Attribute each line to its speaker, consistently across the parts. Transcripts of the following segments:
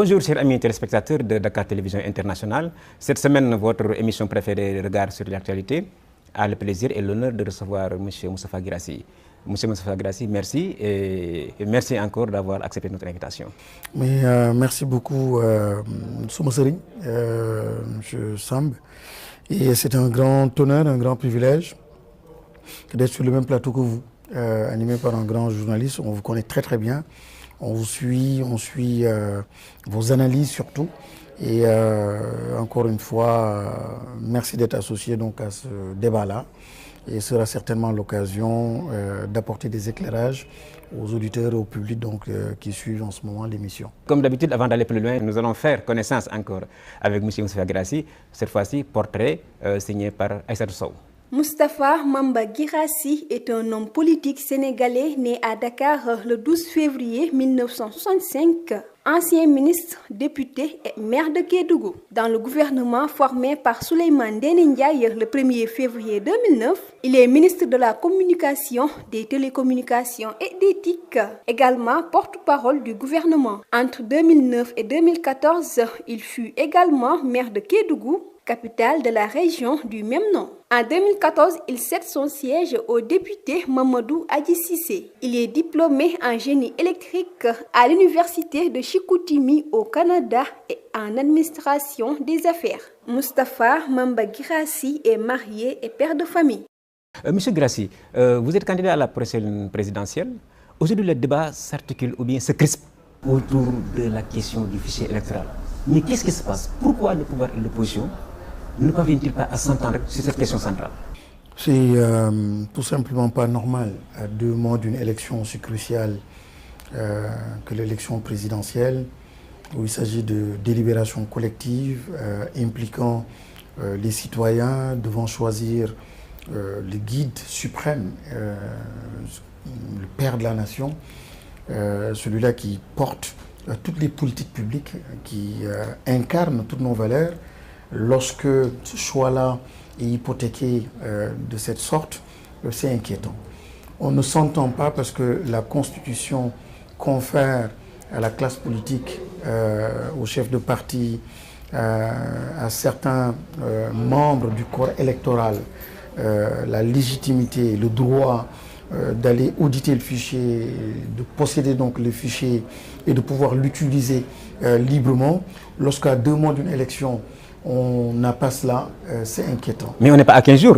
Speaker 1: Bonjour chers amis téléspectateurs de Dakar Télévision Internationale. Cette semaine, votre émission préférée Regard sur l'actualité a le plaisir et l'honneur de recevoir M. Moustapha Guirassy. Monsieur Moustapha Guirassy, merci et merci encore d'avoir accepté notre invitation.
Speaker 2: Mais, merci beaucoup, Souma Serigne, M. Samb. Et c'est un grand honneur, un grand privilège d'être sur le même plateau que vous, animé par un grand journaliste. On vous connaît très très bien. On suit vos analyses surtout. Et encore une fois, merci d'être associé donc à ce débat-là. Et ce sera certainement l'occasion d'apporter des éclairages aux auditeurs et au public donc, qui suivent en ce moment l'émission.
Speaker 1: Comme d'habitude, avant d'aller plus loin, nous allons faire connaissance encore avec M. Moustapha Guirassy. Cette fois-ci, portrait signé par Aïssatou Sow.
Speaker 3: Moustapha Mamba Guirassy est un homme politique sénégalais né à Dakar le 12 février 1965. Ancien ministre, député et maire de Kédougou. Dans le gouvernement formé par Souleymane Ndéné Ndiaye le 1er février 2009, il est ministre de la Communication, des Télécommunications et d'éthique. Également porte-parole du gouvernement. Entre 2009 et 2014, il fut également maire de Kédougou, capitale de la région du même nom. En 2014, il cède son siège au député Mamadou Adji Cissé. Il est diplômé en génie électrique à l'université de Chicoutimi au Canada et en administration des affaires. Moustapha Mamba Guirassy est marié et père de famille.
Speaker 1: Monsieur Guirassy, vous êtes candidat à la prochaine présidentielle. Aujourd'hui, le débat s'articule ou bien se crispe autour de la question du fichier électoral. Mais qu'est-ce qui se passe? Pourquoi le pouvoir et l'opposition ne parviennent-ils pas à s'entendre sur cette question centrale?
Speaker 2: C'est tout simplement pas normal à 2 mois d'une élection aussi cruciale que l'élection présidentielle, où il s'agit de délibérations collectives impliquant les citoyens devant choisir le guide suprême, le père de la nation, celui-là qui porte toutes les politiques publiques, qui incarnent toutes nos valeurs. Lorsque ce choix-là est hypothéqué de cette sorte, c'est inquiétant. On ne s'entend pas parce que la Constitution confère à la classe politique, aux chefs de parti, à certains membres du corps électoral, la légitimité, le droit d'aller auditer le fichier, de posséder donc le fichier et de pouvoir l'utiliser librement. Lorsqu'à 2 mois d'une élection, on n'a pas cela, c'est inquiétant.
Speaker 1: Mais on n'est pas à 15 jours.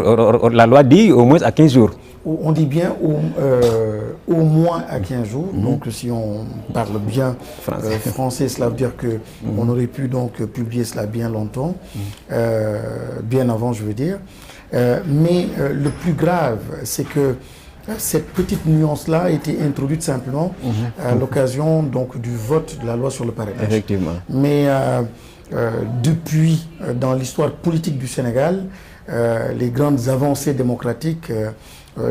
Speaker 1: La loi dit au moins à 15 jours.
Speaker 2: On dit bien au moins à 15 jours. Donc si on parle bien français, cela veut dire qu'on aurait pu donc publier cela bien longtemps, bien avant je veux dire. Mais le plus grave, c'est que cette petite nuance-là a été introduite simplement à l'occasion donc du vote de la loi sur le parrainage.
Speaker 1: Effectivement.
Speaker 2: Mais depuis, dans l'histoire politique du Sénégal, les grandes avancées démocratiques,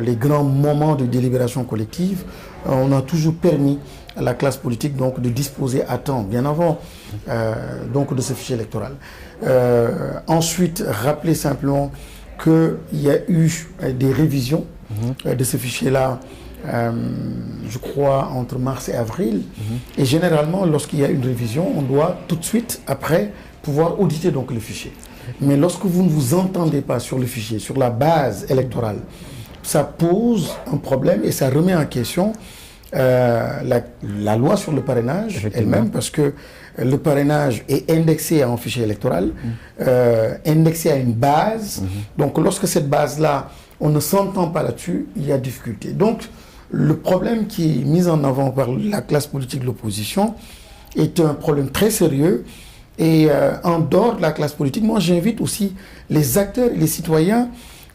Speaker 2: les grands moments de délibération collective, on a toujours permis à la classe politique donc, de disposer à temps, bien avant donc, de ce fichier électoral. Ensuite, rappeler simplement qu'il y a eu des révisions de ce fichier-là, je crois, entre mars et avril. Et généralement, lorsqu'il y a une révision, on doit tout de suite, après, pouvoir auditer donc, le fichier. Mais lorsque vous ne vous entendez pas sur le fichier, sur la base électorale, ça pose un problème et ça remet en question la loi sur le parrainage elle-même, parce que le parrainage est indexé à un fichier électoral, indexé à une base. Donc, lorsque cette base-là, on ne s'entend pas là-dessus, il y a difficulté. Donc, le problème qui est mis en avant par la classe politique de l'opposition est un problème très sérieux. Et en dehors de la classe politique, moi j'invite aussi les acteurs et les citoyens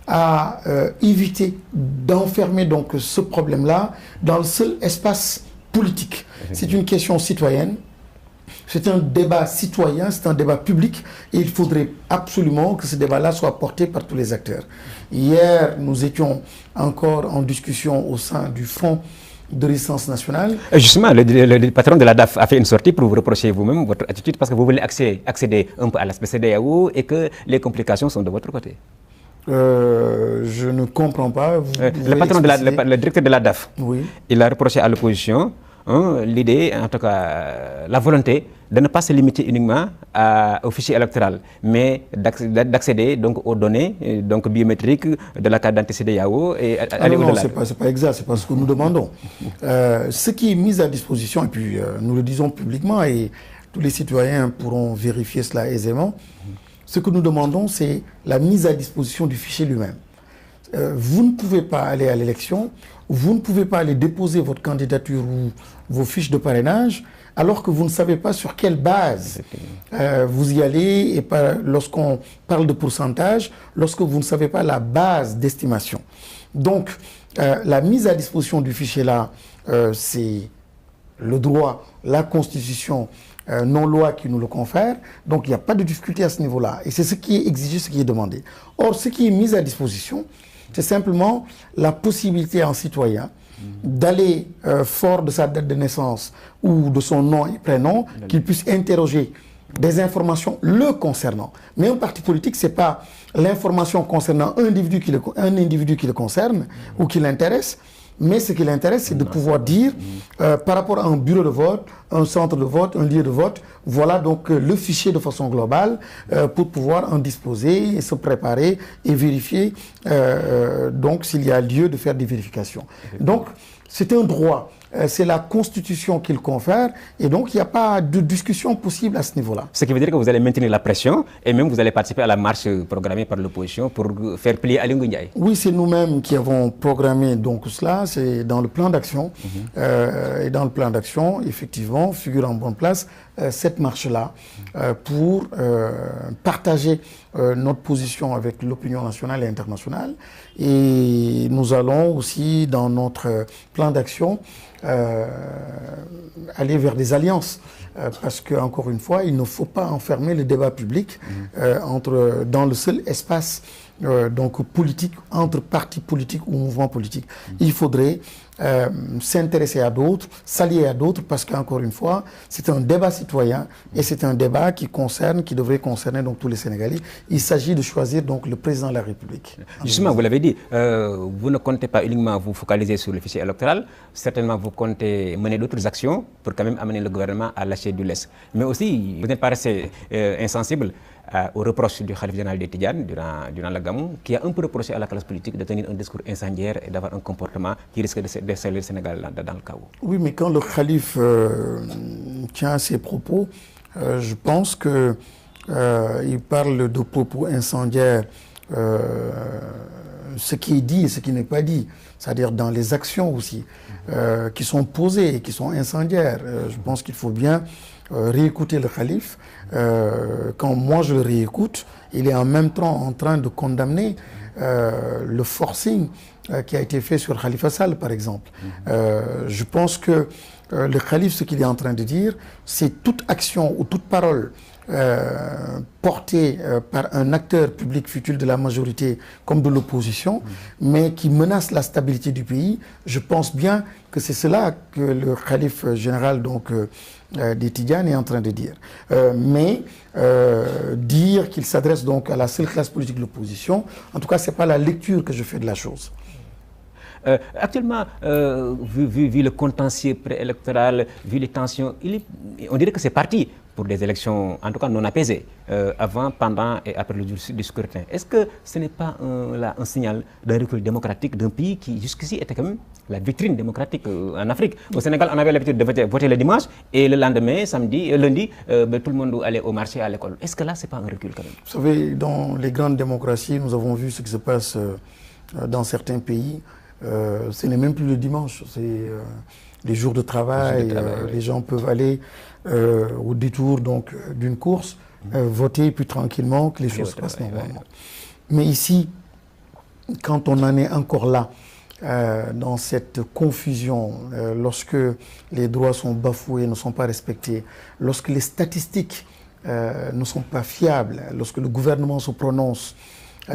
Speaker 2: à éviter d'enfermer donc ce problème-là dans le seul espace politique. C'est une question citoyenne. C'est un débat citoyen, c'est un débat public et il faudrait absolument que ce débat-là soit porté par tous les acteurs. Hier, nous étions encore en discussion au sein du Front de résistance nationale.
Speaker 1: Justement, le patron de la DAF a fait une sortie pour vous reprocher vous-même votre attitude parce que vous voulez accéder un peu à l'aspect CEDEAO et que les complications sont de votre côté.
Speaker 2: Je ne comprends pas.
Speaker 1: Le patron le directeur de la DAF,
Speaker 2: oui.
Speaker 1: Il a reproché à l'opposition l'idée, en tout cas la volonté de ne pas se limiter uniquement au fichier électoral, mais d'accéder donc aux données donc biométriques de la carte d'identité CEDEAO et aller au-delà.
Speaker 2: Non, c'est pas exact, c'est pas ce que nous demandons. Ce qui est mis à disposition, et puis nous le disons publiquement, et tous les citoyens pourront vérifier cela aisément, ce que nous demandons, c'est la mise à disposition du fichier lui-même. Vous ne pouvez pas aller à l'élection, vous ne pouvez pas aller déposer votre candidature ou vos fiches de parrainage alors que vous ne savez pas sur quelle base vous y allez, et lorsqu'on parle de pourcentage, lorsque vous ne savez pas la base d'estimation. Donc, la mise à disposition du fichier là, c'est le droit, la Constitution, non-loi qui nous le confère. Donc, il n'y a pas de difficulté à ce niveau-là. Et c'est ce qui est exigé, ce qui est demandé. Or, ce qui est mis à disposition, c'est simplement la possibilité à un citoyen d'aller, fort de sa date de naissance ou de son nom et prénom, qu'il puisse interroger des informations le concernant. Mais un parti politique, ce n'est pas l'information concernant un individu qui le concerne ou qui l'intéresse, mais ce qui l'intéresse, c'est de pouvoir dire, par rapport à un bureau de vote, un centre de vote, un lieu de vote, voilà donc le fichier de façon globale pour pouvoir en disposer et se préparer et vérifier donc s'il y a lieu de faire des vérifications. Donc, c'est un droit. C'est la Constitution qui le confère, et donc il n'y a pas de discussion possible à ce niveau-là.
Speaker 1: Ce qui veut dire que vous allez maintenir la pression, et même vous allez participer à la marche programmée par l'opposition pour faire plier Aly Ngouille Ndiaye.
Speaker 2: Oui, c'est nous-mêmes qui avons programmé donc cela, c'est dans le plan d'action. Et dans le plan d'action, effectivement, figure en bonne place cette marche-là pour partager notre position avec l'opinion nationale et internationale. Et nous allons aussi, dans notre plan d'action, aller vers des alliances. Parce que, encore une fois, il ne faut pas enfermer le débat public dans le seul espace donc politique, entre partis politiques ou mouvements politiques. Il faudrait s'intéresser à d'autres, s'allier à d'autres, parce qu'encore une fois, c'est un débat citoyen et c'est un débat qui devrait concerner donc tous les Sénégalais. Il s'agit de choisir donc le président de la République.
Speaker 1: Justement, vous l'avez dit, vous ne comptez pas uniquement vous focaliser sur le fichier électoral, certainement vous comptez mener d'autres actions pour quand même amener le gouvernement à lâcher du lest. Mais aussi, vous n'êtes pas resté insensible aux reproches du Khalife général des Tidjanes durant la Gamou, qui a un peu reproché à la classe politique de tenir un discours incendiaire et d'avoir un comportement qui risque de salir le Sénégal dans le chaos.
Speaker 2: Oui, mais quand le Khalife tient ses propos, je pense que il parle de propos incendiaires, ce qui est dit et ce qui n'est pas dit, c'est-à-dire dans les actions aussi, qui sont posées et qui sont incendiaires. Je pense qu'il faut bien réécouter le Khalife. Quand moi je le réécoute, il est en même temps en train de condamner le forcing qui a été fait sur Khalifa Sall, par exemple. Je pense que le Khalife, ce qu'il est en train de dire, c'est toute action ou toute parole portée par un acteur public futur de la majorité comme de l'opposition, mais qui menace la stabilité du pays. Je pense bien que c'est cela que le Khalife général donc, des Tidjanes est en train de dire. Mais dire qu'il s'adresse donc à la seule classe politique de l'opposition, en tout cas, ce n'est pas la lecture que je fais de la chose.
Speaker 1: Actuellement, vu le contentieux préélectoral, vu les tensions, on dirait que c'est parti pour des élections, en tout cas non apaisées, avant, pendant et après le jour du scrutin. Est-ce que ce n'est pas un signal d'un recul démocratique d'un pays qui jusqu'ici était quand même la vitrine démocratique en Afrique? Au Sénégal, on avait l'habitude de voter le dimanche et le lendemain, lundi, tout le monde allait au marché, à l'école. Est-ce que là, ce n'est pas un recul quand même?
Speaker 2: Vous savez, dans les grandes démocraties, nous avons vu ce qui se passe dans certains pays. Ce n'est même plus le dimanche, c'est les jours de travail. Oui. Les gens peuvent aller au détour donc d'une course, voter, puis tranquillement, que les choses se passent normalement. Mais ici, quand on en est encore là, dans cette confusion, lorsque les droits sont bafoués, ne sont pas respectés, lorsque les statistiques ne sont pas fiables, lorsque le gouvernement se prononce,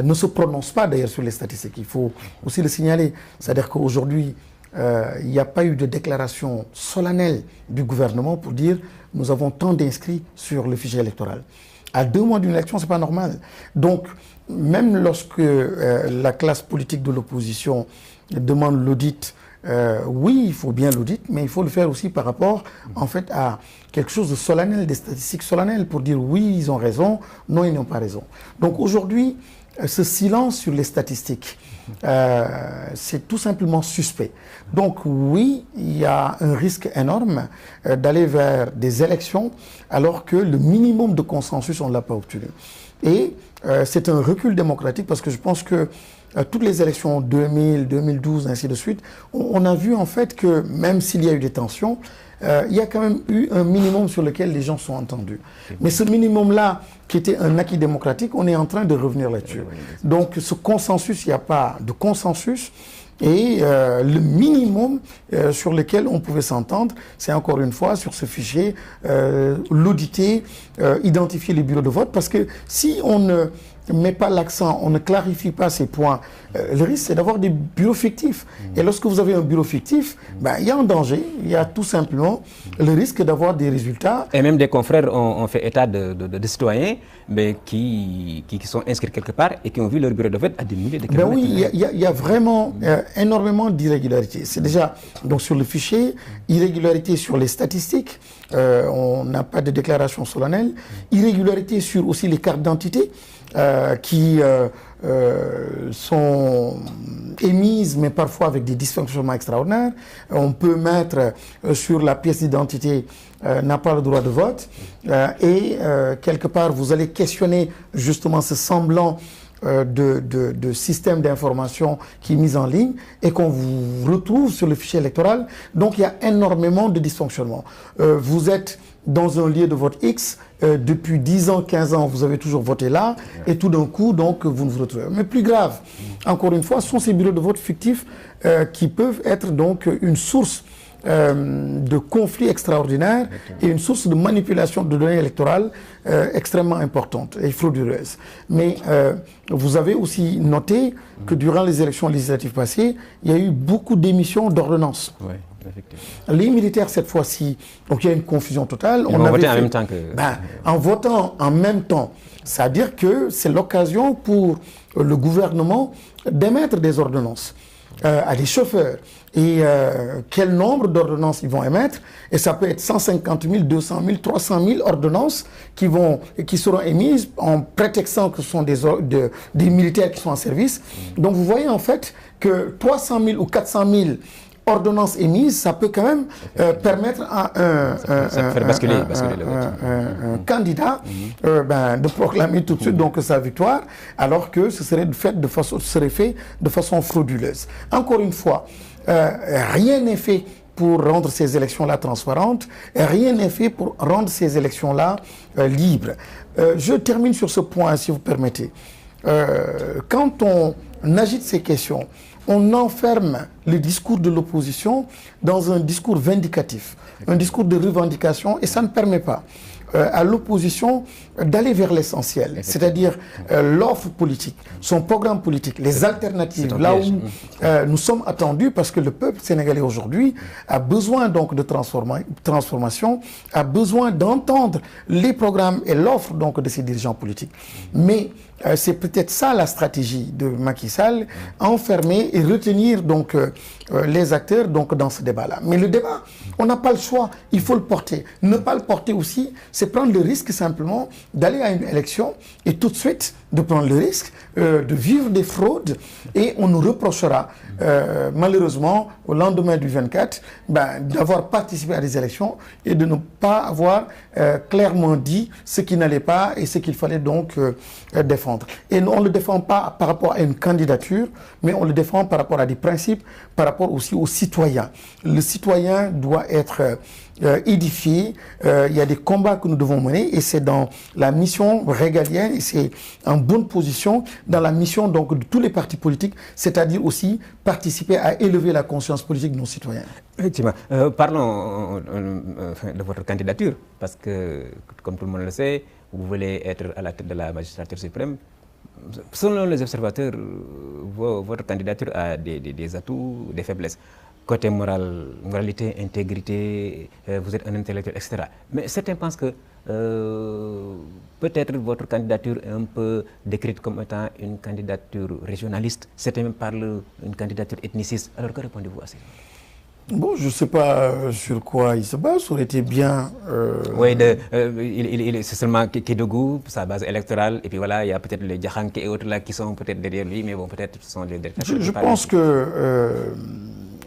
Speaker 2: ne se prononce pas d'ailleurs sur les statistiques, il faut aussi le signaler. C'est-à-dire qu'aujourd'hui, il n'y a pas eu de déclaration solennelle du gouvernement pour dire nous avons tant d'inscrits sur le fichier électoral. À 2 mois d'une élection, ce n'est pas normal. Donc, même lorsque la classe politique de l'opposition demande l'audit oui, il faut bien l'audit, mais il faut le faire aussi par rapport, en fait, à quelque chose de solennel, des statistiques solennelles, pour dire oui, ils ont raison, non, ils n'ont pas raison. Donc aujourd'hui, ce silence sur les statistiques, c'est tout simplement suspect. Donc oui, il y a un risque énorme d'aller vers des élections alors que le minimum de consensus, on ne l'a pas obtenu. Et c'est un recul démocratique parce que je pense que toutes les élections 2000, 2012, ainsi de suite, on a vu en fait que même s'il y a eu des tensions, il y a quand même eu un minimum sur lequel les gens sont entendus. Mais ce minimum-là, qui était un acquis démocratique, on est en train de revenir là-dessus. Donc ce consensus, il n'y a pas de consensus. Et le minimum sur lequel on pouvait s'entendre, c'est encore une fois sur ce fichier, l'auditer, identifier les bureaux de vote. Parce que si on ne met pas l'accent, on ne clarifie pas ces points, le risque c'est d'avoir des bureaux fictifs. Et lorsque vous avez un bureau fictif, ben, il y a un danger, il y a tout simplement le risque d'avoir des résultats.
Speaker 1: Et même des confrères ont fait état de citoyens mais qui sont inscrits quelque part et qui ont vu leur bureau de vote à des milliers de kilomètres.
Speaker 2: Ben oui, il y a vraiment énormément d'irrégularités. C'est déjà donc sur le fichier, irrégularité sur les statistiques, on n'a pas de déclaration solennelle, irrégularité sur aussi les cartes d'identité qui sont émises mais parfois avec des dysfonctionnements extraordinaires. On peut mettre sur la pièce d'identité n'a pas le droit de vote et quelque part vous allez questionner justement ce semblant de système d'information qui est mis en ligne et qu'on vous retrouve sur le fichier électoral. Donc il y a énormément de dysfonctionnements. Vous êtes dans un lieu de vote X, depuis 10 ans, 15 ans, vous avez toujours voté là, et tout d'un coup, donc, vous vous retrouvez. Mais plus grave, encore une fois, ce sont ces bureaux de vote fictifs qui peuvent être donc une source de conflits extraordinaires et une source de manipulation de données électorales extrêmement importante et frauduleuse. Mais vous avez aussi noté que durant les élections législatives passées, il y a eu beaucoup d'émissions d'ordonnances.
Speaker 1: Oui.
Speaker 2: Les militaires, cette fois-ci, donc il y a une confusion totale.
Speaker 1: Ils ont voté en même temps que...
Speaker 2: en votant en même temps, c'est-à-dire que c'est l'occasion pour le gouvernement d'émettre des ordonnances à des chauffeurs. Et quel nombre d'ordonnances ils vont émettre? Et ça peut être 150 000, 200 000, 300 000 ordonnances qui seront émises en prétextant que ce sont des militaires qui sont en service. Donc vous voyez en fait que 300 000 ou 400 000 ordonnances émises, ça peut quand même permettre à un candidat de proclamer tout de suite donc sa victoire, alors que ce serait fait de façon frauduleuse. Encore une fois, rien n'est fait pour rendre ces élections-là transparentes, et rien n'est fait pour rendre ces élections-là libres. Je termine sur ce point, si vous permettez. Quand on agite ces questions, on enferme le discours de l'opposition dans un discours vindicatif, un discours de revendication, et ça ne permet pas à l'opposition d'aller vers l'essentiel, c'est-à-dire l'offre politique, son programme politique, les alternatives, là où nous sommes attendus, parce que le peuple sénégalais aujourd'hui a besoin donc de transformation, a besoin d'entendre les programmes et l'offre donc de ses dirigeants politiques. Mais c'est peut-être ça la stratégie de Macky Sall, enfermer et retenir donc les acteurs donc dans ce débat-là. Mais le débat, on n'a pas le choix, il faut le porter. Ne pas le porter aussi, c'est prendre le risque simplement d'aller à une élection et tout de suite de prendre le risque de vivre des fraudes, et on nous reprochera malheureusement au lendemain du 24 d'avoir participé à des élections et de ne pas avoir clairement dit ce qui n'allait pas et ce qu'il fallait donc défendre. Et on ne le défend pas par rapport à une candidature, mais on le défend par rapport à des principes, par rapport aussi aux citoyens. Le citoyen doit être édifié, il y a des combats que nous devons mener, et c'est dans la mission régalienne, et c'est en bonne position dans la mission donc de tous les partis politiques, c'est-à-dire aussi participer à élever la conscience politique de nos citoyens.
Speaker 1: Effectivement. Parlons de votre candidature, parce que, comme tout le monde le sait, vous voulez être à la tête de la magistrature suprême. Selon les observateurs, votre candidature a des atouts, des faiblesses. Côté moralité, intégrité, vous êtes un intellectuel, etc. Mais certains pensent que peut-être votre candidature est un peu décrite comme étant une candidature régionaliste. Certains même parlent d'une candidature ethniciste. Alors que répondez-vous à ça?
Speaker 2: Bon, je ne sais pas sur quoi il se base, ça aurait été bien...
Speaker 1: Oui, c'est seulement Kédougou, sa base électorale, et puis voilà, il y a peut-être les Djakhanké et autres là qui sont peut-être derrière lui, mais bon, peut-être ce sont les...
Speaker 2: Je pense que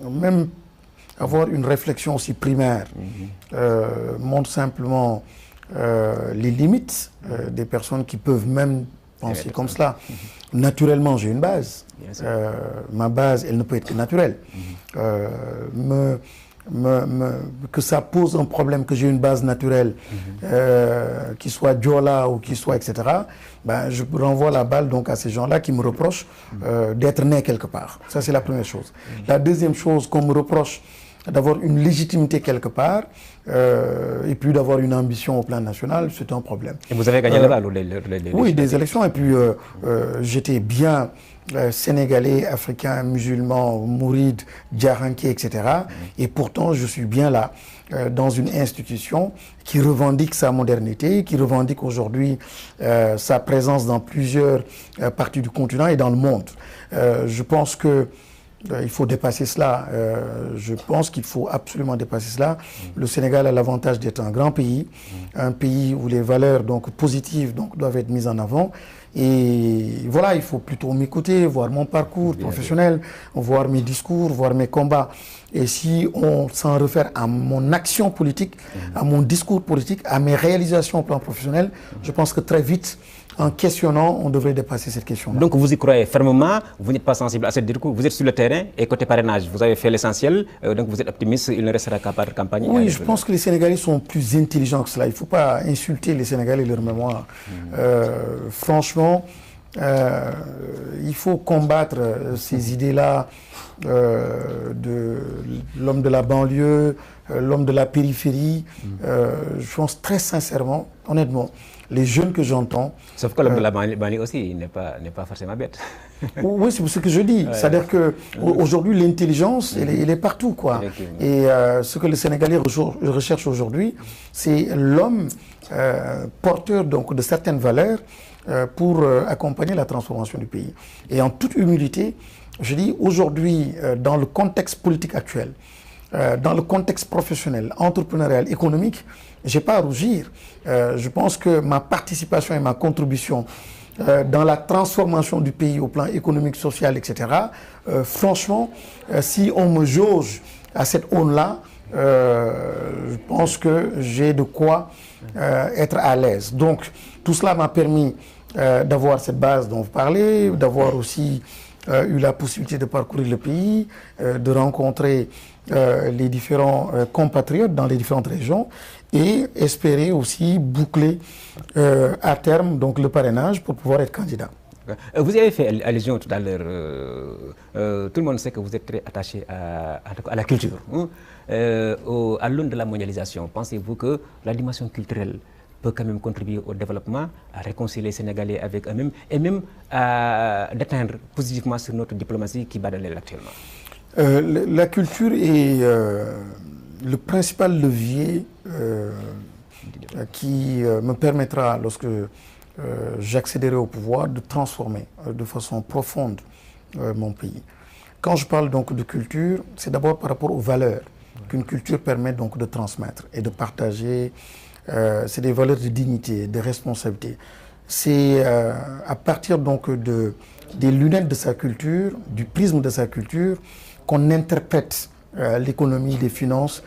Speaker 2: même avoir une réflexion aussi primaire montre simplement les limites des personnes qui peuvent même penser comme cela. Naturellement, j'ai une base. Ma base, elle ne peut être que naturelle. Que ça pose un problème, que j'ai une base naturelle, qui soit Diola ou qui soit, etc., ben, je renvoie la balle donc à ces gens-là qui me reprochent d'être né quelque part. Ça, c'est la première chose. La deuxième chose qu'on me reproche, d'avoir une légitimité quelque part, et puis d'avoir une ambition au plan national, c'est un problème.
Speaker 1: Et vous avez gagné là-bas
Speaker 2: oui, des élections, et puis j'étais bien sénégalais, africain, musulman, mouride, djaranké, etc. Et pourtant, je suis bien là, dans une institution qui revendique sa modernité, qui revendique aujourd'hui sa présence dans plusieurs parties du continent et dans le monde. Je pense que il faut dépasser cela. Je pense qu'il faut absolument dépasser cela. Le Sénégal a l'avantage d'être un grand pays, un pays où les valeurs donc, positives donc, doivent être mises en avant. Et voilà, il faut plutôt m'écouter, voir mon parcours professionnel, voir mes discours, voir mes combats. Et si on s'en réfère à mon action politique, à mon discours politique, à mes réalisations au plan professionnel, je pense que très vite, en questionnant, on devrait dépasser cette question-là.
Speaker 1: Donc vous y croyez fermement, vous n'êtes pas sensible à cette discours, vous êtes sur le terrain et côté parrainage, vous avez fait l'essentiel, donc vous êtes optimiste, il ne restera qu'à part campagne.
Speaker 2: Oui, je pense que les Sénégalais sont plus intelligents que cela. Il ne faut pas insulter les Sénégalais et leur mémoire. Franchement, il faut combattre ces idées-là de l'homme de la banlieue, l'homme de la périphérie. Je pense très sincèrement, honnêtement, les jeunes que j'entends...
Speaker 1: Sauf que l'homme de la banlieue aussi n'est pas forcément bête.
Speaker 2: Oui, c'est ce que je dis. C'est-à-dire qu'aujourd'hui, l'intelligence, elle est partout, quoi. Et ce que les Sénégalais recherchent aujourd'hui, c'est l'homme porteur donc, de certaines valeurs pour accompagner la transformation du pays. Et en toute humilité, je dis aujourd'hui, dans le contexte politique actuel, dans le contexte professionnel, entrepreneurial, économique, je n'ai pas à rougir. Je pense que ma participation et ma contribution dans la transformation du pays au plan économique, social, etc., franchement, si on me jauge à cette aune-là, je pense que j'ai de quoi être à l'aise. Donc, tout cela m'a permis d'avoir cette base dont vous parlez, d'avoir aussi eu la possibilité de parcourir le pays, de rencontrer les différents compatriotes dans les différentes régions et espérer aussi boucler à terme donc, le parrainage pour pouvoir être candidat.
Speaker 1: Vous avez fait allusion tout à l'heure, tout le monde sait que vous êtes très attaché à la culture. Hein? À l'aune de la mondialisation, pensez-vous que la dimension culturelle peut quand même contribuer au développement, à réconcilier les Sénégalais avec eux-mêmes et même à d'atteindre positivement sur notre diplomatie qui bat de l'aile actuellement?
Speaker 2: La culture est le principal levier qui me permettra, lorsque j'accéderai au pouvoir, de transformer de façon profonde mon pays. Quand je parle donc de culture, c'est d'abord par rapport aux valeurs qu'une culture permet donc de transmettre et de partager. C'est des valeurs de dignité, de responsabilité. C'est à partir donc des lunettes de sa culture, du prisme de sa culture, qu'on interprète l'économie, les finances,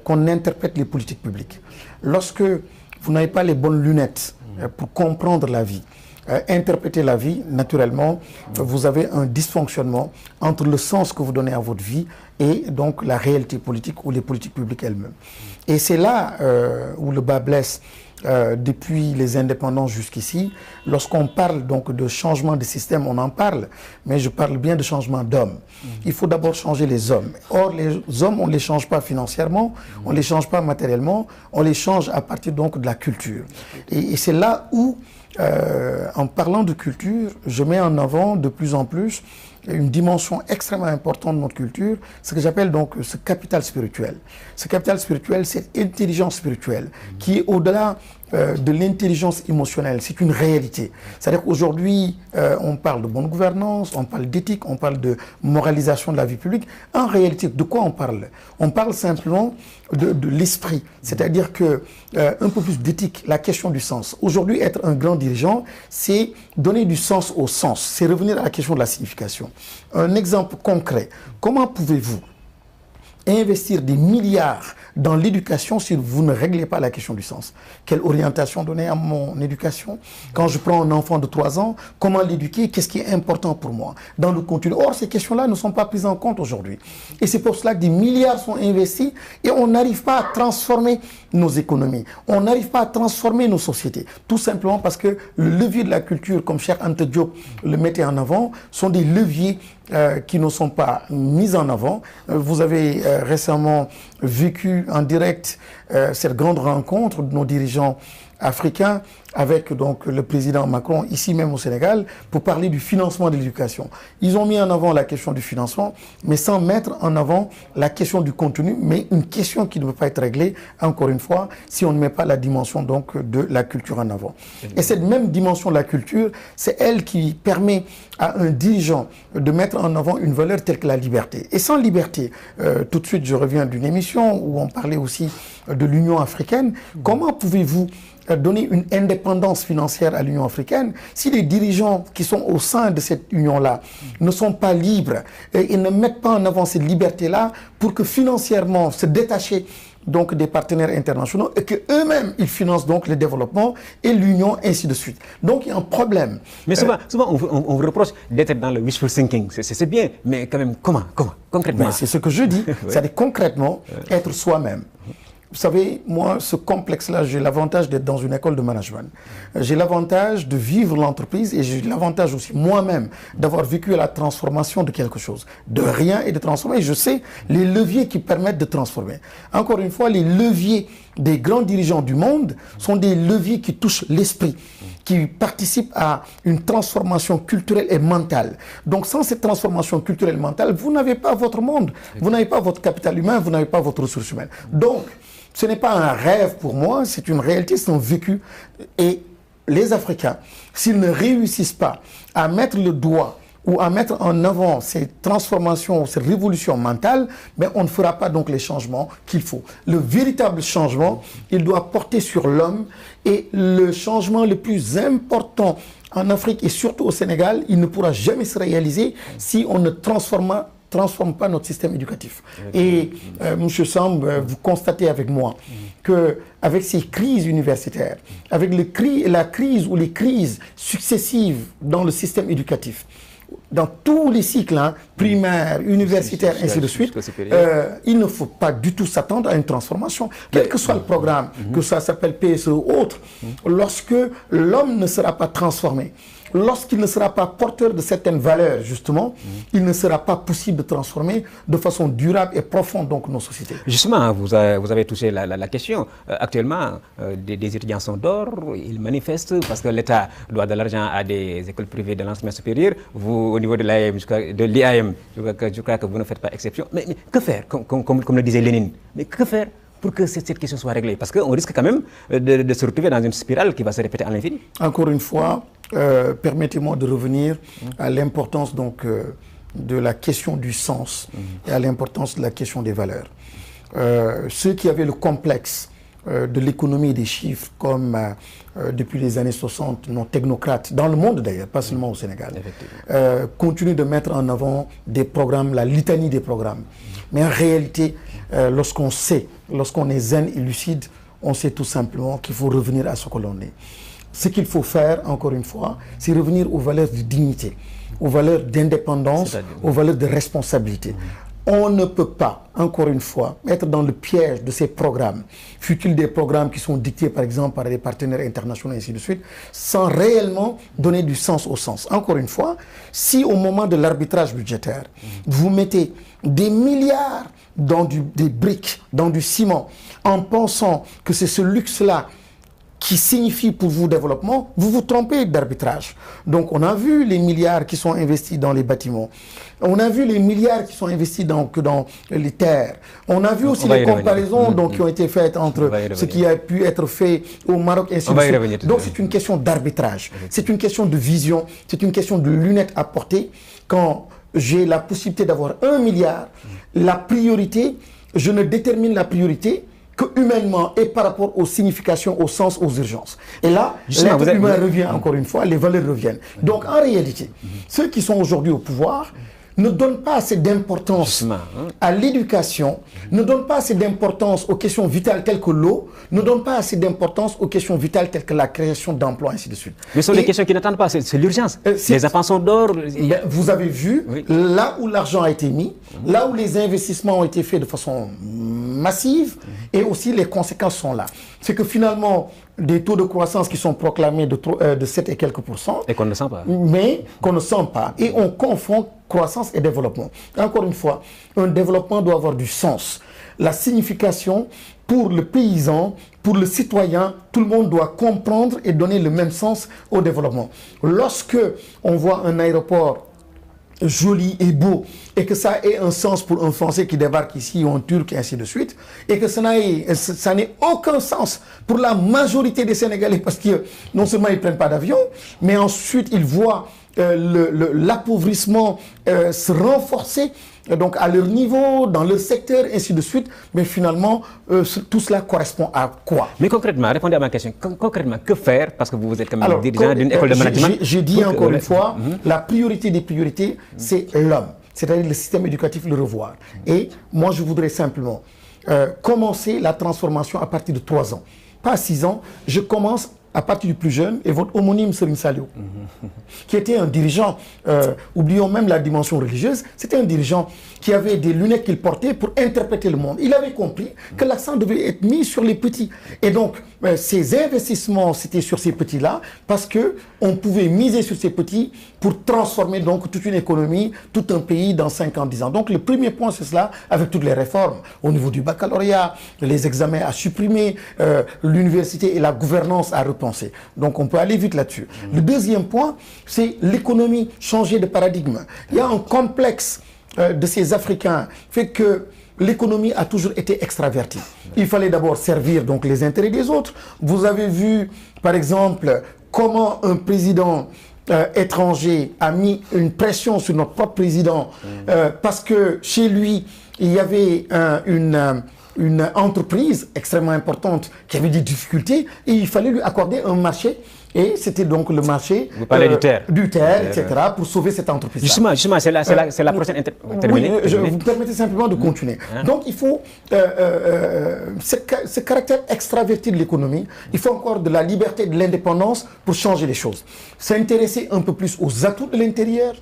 Speaker 2: qu'on interprète les politiques publiques. Lorsque vous n'avez pas les bonnes lunettes pour comprendre la vie, interpréter la vie, naturellement, vous avez un dysfonctionnement entre le sens que vous donnez à votre vie et donc la réalité politique ou les politiques publiques elles-mêmes. Et c'est là où le bas blesse depuis les indépendances jusqu'ici. Lorsqu'on parle donc de changement de système, on en parle, mais je parle bien de changement d'hommes. Il faut d'abord changer les hommes. Or, les hommes, on ne les change pas financièrement, on ne les change pas matériellement, on les change à partir donc de la culture. Et c'est là où, en parlant de culture, je mets en avant de plus en plus une dimension extrêmement importante de notre culture, ce que j'appelle donc ce capital spirituel. Ce capital spirituel, cette intelligence spirituelle qui est au-delà de l'intelligence émotionnelle, c'est une réalité. C'est-à-dire qu'aujourd'hui, on parle de bonne gouvernance, on parle d'éthique, on parle de moralisation de la vie publique. En réalité, de quoi on parle? On parle simplement de l'esprit. C'est-à-dire que un peu plus d'éthique, la question du sens. Aujourd'hui, être un grand dirigeant, c'est donner du sens au sens. C'est revenir à la question de la signification. Un exemple concret. Comment pouvez-vous investir des milliards dans l'éducation si vous ne réglez pas la question du sens? Quelle orientation donner à mon éducation? Quand je prends un enfant de 3 ans, comment l'éduquer? Qu'est-ce qui est important pour moi dans le contenu? Or, ces questions-là ne sont pas prises en compte aujourd'hui. Et c'est pour cela que des milliards sont investis et on n'arrive pas à transformer nos économies. On n'arrive pas à transformer nos sociétés. Tout simplement parce que le levier de la culture, comme Cheikh Anta Diop le mettait en avant, sont des leviers qui ne sont pas mis en avant. Vous avez récemment vécu en direct cette grande rencontre de nos dirigeants africains avec donc le président Macron ici même au Sénégal pour parler du financement de l'éducation. Ils ont mis en avant la question du financement, mais sans mettre en avant la question du contenu, mais une question qui ne peut pas être réglée, encore une fois, si on ne met pas la dimension donc de la culture en avant. Et cette même dimension de la culture, c'est elle qui permet à un dirigeant de mettre en avant une valeur telle que la liberté. Et sans liberté, tout de suite je reviens d'une émission où on parlait aussi de l'Union africaine. Comment pouvez-vous donner une indépendance financière à l'Union africaine si les dirigeants qui sont au sein de cette union-là ne sont pas libres et ne mettent pas en avant cette liberté-là pour que financièrement se détacher donc des partenaires internationaux et qu'eux-mêmes ils financent donc le développement et l'union, ainsi de suite. Donc il y a un problème.
Speaker 1: Mais souvent on vous reproche d'être dans le wishful thinking. C'est bien, mais quand même, comment concrètement?
Speaker 2: C'est ce que je dis, c'est-à-dire concrètement être soi-même. Vous savez, moi, ce complexe-là, j'ai l'avantage d'être dans une école de management. J'ai l'avantage de vivre l'entreprise et j'ai l'avantage aussi moi-même d'avoir vécu la transformation de quelque chose, de rien et de transformer. Et je sais les leviers qui permettent de transformer. Encore une fois, les leviers des grands dirigeants du monde sont des leviers qui touchent l'esprit, qui participent à une transformation culturelle et mentale. Donc sans cette transformation culturelle et mentale, vous n'avez pas votre monde, vous n'avez pas votre capital humain, vous n'avez pas votre ressource humaine. Donc, ce n'est pas un rêve pour moi, c'est une réalité, c'est un vécu. Et les Africains, s'ils ne réussissent pas à mettre le doigt ou à mettre en avant ces transformations, ces révolutions mentales, ben on ne fera pas donc les changements qu'il faut. Le véritable changement, il doit porter sur l'homme, et le changement le plus important en Afrique et surtout au Sénégal, il ne pourra jamais se réaliser si on ne transforme pas notre système éducatif. Et M. Samb, vous constatez avec moi qu'avec ces crises universitaires, avec la crise ou les crises successives dans le système éducatif, dans tous les cycles, primaires, universitaires, ainsi de suite, il ne faut pas du tout s'attendre à une transformation. Quel que soit le programme, que ça s'appelle PSE ou autre, lorsque l'homme ne sera pas transformé, lorsqu'il ne sera pas porteur de certaines valeurs, justement, il ne sera pas possible de transformer de façon durable et profonde donc nos sociétés.
Speaker 1: Justement, vous avez touché la question. Actuellement, des étudiants sont dehors, ils manifestent parce que l'État doit de l'argent à des écoles privées de l'enseignement supérieur. Vous, au niveau de l'IAM, je crois que vous ne faites pas exception. Mais que faire, comme le disait Lénine? Mais que faire pour que cette question soit réglée? Parce qu'on risque quand même de se retrouver dans une spirale qui va se répéter à l'infini. Encore
Speaker 2: une fois, permettez-moi de revenir à l'importance donc de la question du sens et à l'importance de la question des valeurs. Ceux qui avaient le complexe de l'économie des chiffres, comme depuis les années 60, nos technocrates, dans le monde d'ailleurs, pas seulement au Sénégal, continuent de mettre en avant des programmes, la litanie des programmes. Mais en réalité, lorsqu'on est zen et lucide, on sait tout simplement qu'il faut revenir à ce que l'on est. Ce qu'il faut faire, encore une fois, c'est revenir aux valeurs de dignité, aux valeurs d'indépendance, aux valeurs de responsabilité. On ne peut pas, encore une fois, être dans le piège de ces programmes, fut-il des programmes qui sont dictés par exemple par des partenaires internationaux et ainsi de suite, sans réellement donner du sens au sens. Encore une fois, si au moment de l'arbitrage budgétaire, vous mettez des milliards dans des briques, dans du ciment, en pensant que c'est ce luxe-là qui signifie pour vous développement, vous vous trompez d'arbitrage. Donc on a vu les milliards qui sont investis dans les bâtiments. On a vu les milliards qui sont investis dans les terres. On a vu aussi les comparaisons donc, qui ont été faites entre ce qui a pu être fait au Maroc et ainsi de suite. Donc c'est une question d'arbitrage. C'est une question de vision. C'est une question de lunettes à porter. Quand j'ai la possibilité d'avoir 1 milliard, la priorité, je ne détermine la priorité que humainement et par rapport aux significations, au sens, aux urgences. Et là, l'être humain revient encore une fois, les valeurs reviennent. Donc en réalité, ceux qui sont aujourd'hui au pouvoir ne donnent pas assez d'importance à l'éducation, ne donnent pas assez d'importance aux questions vitales telles que l'eau, ne donnent pas assez d'importance aux questions vitales telles que la création d'emplois, ainsi de suite.
Speaker 1: Mais ce sont les questions qui n'attendent pas, c'est l'urgence. Les enfants sont d'or.
Speaker 2: Vous avez vu, là où l'argent a été mis, là où les investissements ont été faits de façon massive, et aussi les conséquences sont là. C'est que finalement, des taux de croissance qui sont proclamés de 7 et quelques %.
Speaker 1: Et qu'on ne sent pas.
Speaker 2: Mais qu'on ne sent pas. Et on confond croissance et développement. Encore une fois, un développement doit avoir du sens. La signification pour le paysan, pour le citoyen, tout le monde doit comprendre et donner le même sens au développement. Lorsque on voit un aéroport joli et beau, et que ça ait un sens pour un Français qui débarque ici, ou un Turc, et ainsi de suite, et que ça n'ait aucun sens pour la majorité des Sénégalais, parce que non seulement ils ne prennent pas d'avion, mais ensuite ils voient l'appauvrissement se renforcer, donc à leur niveau, dans leur secteur, ainsi de suite, mais finalement, tout cela correspond à quoi?
Speaker 1: Mais concrètement, répondez à ma question, concrètement, que faire, parce que vous êtes quand même dirigeant d'une école de management.
Speaker 2: J'ai dit encore une fois, la priorité des priorités, c'est l'homme, c'est-à-dire le système éducatif, le revoir. Et moi, je voudrais simplement commencer la transformation à partir de 3 ans, pas à 6 ans. Je commence à partir du plus jeune, et votre homonyme Serigne Saliou, qui était un dirigeant, oublions même la dimension religieuse, c'était un dirigeant qui avait des lunettes qu'il portait pour interpréter le monde. Il avait compris que l'accent devait être mis sur les petits. Et donc, ces investissements, c'était sur ces petits-là, parce qu'on pouvait miser sur ces petits pour transformer donc toute une économie, tout un pays dans 5 ans, 10 ans. Donc, le premier point, c'est cela, avec toutes les réformes, au niveau du baccalauréat, les examens à supprimer, l'université et la gouvernance à repenser. Donc, on peut aller vite là-dessus. Le deuxième point, c'est l'économie, changer de paradigme. Il y a un complexe de ces Africains fait que l'économie a toujours été extravertie. Il fallait d'abord servir donc les intérêts des autres. Vous avez vu, par exemple, comment un président étranger a mis une pression sur notre propre président parce que chez lui, il y avait une entreprise extrêmement importante qui avait des difficultés et il fallait lui accorder un marché. Et c'était donc le marché
Speaker 1: du terre,
Speaker 2: etc., pour sauver cette entreprise.
Speaker 1: Justement, c'est la prochaine terminée.
Speaker 2: Oui, vous me permettez simplement de continuer. Donc il faut ce caractère extraverti de l'économie, il faut encore de la liberté, de l'indépendance pour changer les choses. S'intéresser un peu plus aux atouts de l'intérieur,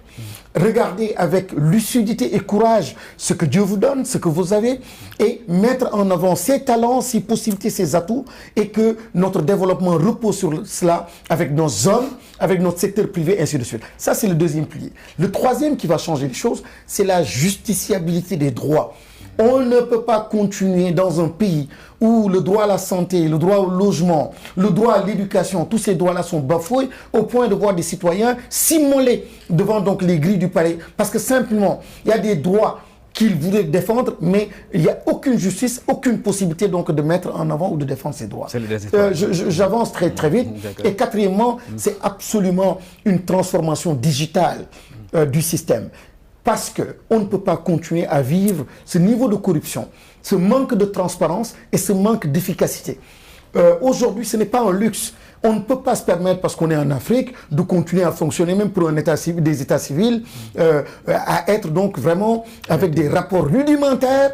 Speaker 2: regarder avec lucidité et courage ce que Dieu vous donne, ce que vous avez, et mettre en avant ses talents, ses possibilités, ses atouts, et que notre développement repose sur cela, avec nos hommes, avec notre secteur privé, ainsi de suite. Ça, c'est le deuxième pilier. Le troisième qui va changer les choses, c'est la justiciabilité des droits. On ne peut pas continuer dans un pays où le droit à la santé, le droit au logement, le droit à l'éducation, tous ces droits-là sont bafoués au point de voir des citoyens s'immoler devant donc les grilles du palais. Parce que simplement, il y a des droits qu'ils voulaient défendre, mais il n'y a aucune justice, aucune possibilité donc de mettre en avant ou de défendre ces droits. J'avance très très vite. Et quatrièmement, c'est absolument une transformation digitale du système. Parce qu'on ne peut pas continuer à vivre ce niveau de corruption, ce manque de transparence et ce manque d'efficacité. Aujourd'hui, ce n'est pas un luxe. On ne peut pas se permettre, parce qu'on est en Afrique, de continuer à fonctionner, même pour un état civil, des états civils, à être donc vraiment avec des rapports rudimentaires,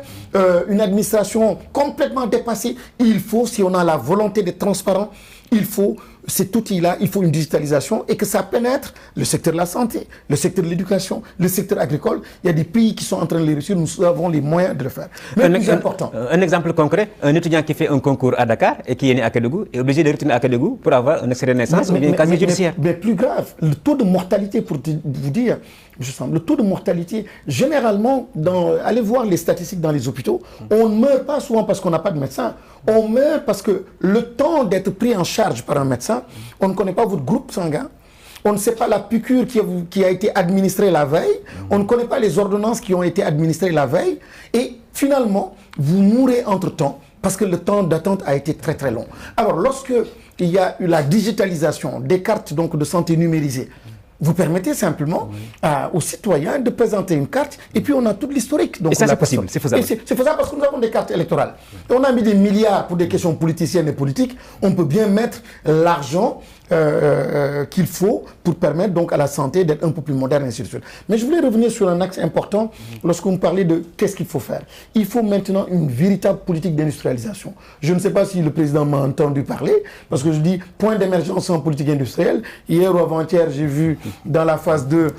Speaker 2: une administration complètement dépassée. Il faut, si on a la volonté d'être transparent, il faut cet outil-là, il faut une digitalisation et que ça pénètre le secteur de la santé, le secteur de l'éducation, le secteur agricole. Il y a des pays qui sont en train de les réussir, nous avons les moyens de le faire. Mais plus important.
Speaker 1: Un exemple concret, un étudiant qui fait un concours à Dakar et qui est né à Kédougou est obligé de retourner à Kédougou pour avoir un extrait de naissance ou bien un casier judiciaire.
Speaker 2: Mais plus grave, le taux de mortalité, pour vous dire, le taux de mortalité, généralement, allez voir les statistiques dans les hôpitaux, on ne meurt pas souvent parce qu'on n'a pas de médecin. On meurt parce que le temps d'être pris en charge par un médecin, on ne connaît pas votre groupe sanguin, on ne sait pas la piqûre qui a été administrée la veille, on ne connaît pas les ordonnances qui ont été administrées la veille, et finalement, vous mourrez entre-temps parce que le temps d'attente a été très très long. Alors, lorsque il y a eu la digitalisation des cartes donc, de santé numérisées, vous permettez simplement aux citoyens de présenter une carte et puis on a tout l'historique.
Speaker 1: Et ça, c'est possible, c'est faisable.
Speaker 2: C'est faisable parce que nous avons des cartes électorales. Et on a mis des milliards pour des questions politiciennes et politiques. On peut bien mettre l'argent qu'il faut pour permettre donc à la santé d'être un peu plus moderne et ainsi de suite. Mais je voulais revenir sur un axe important lorsque vous me parlez de qu'est-ce qu'il faut faire. Il faut maintenant une véritable politique d'industrialisation. Je ne sais pas si le président m'a entendu parler, parce que je dis point d'émergence en politique industrielle. Hier ou avant-hier, j'ai vu dans la phase 2,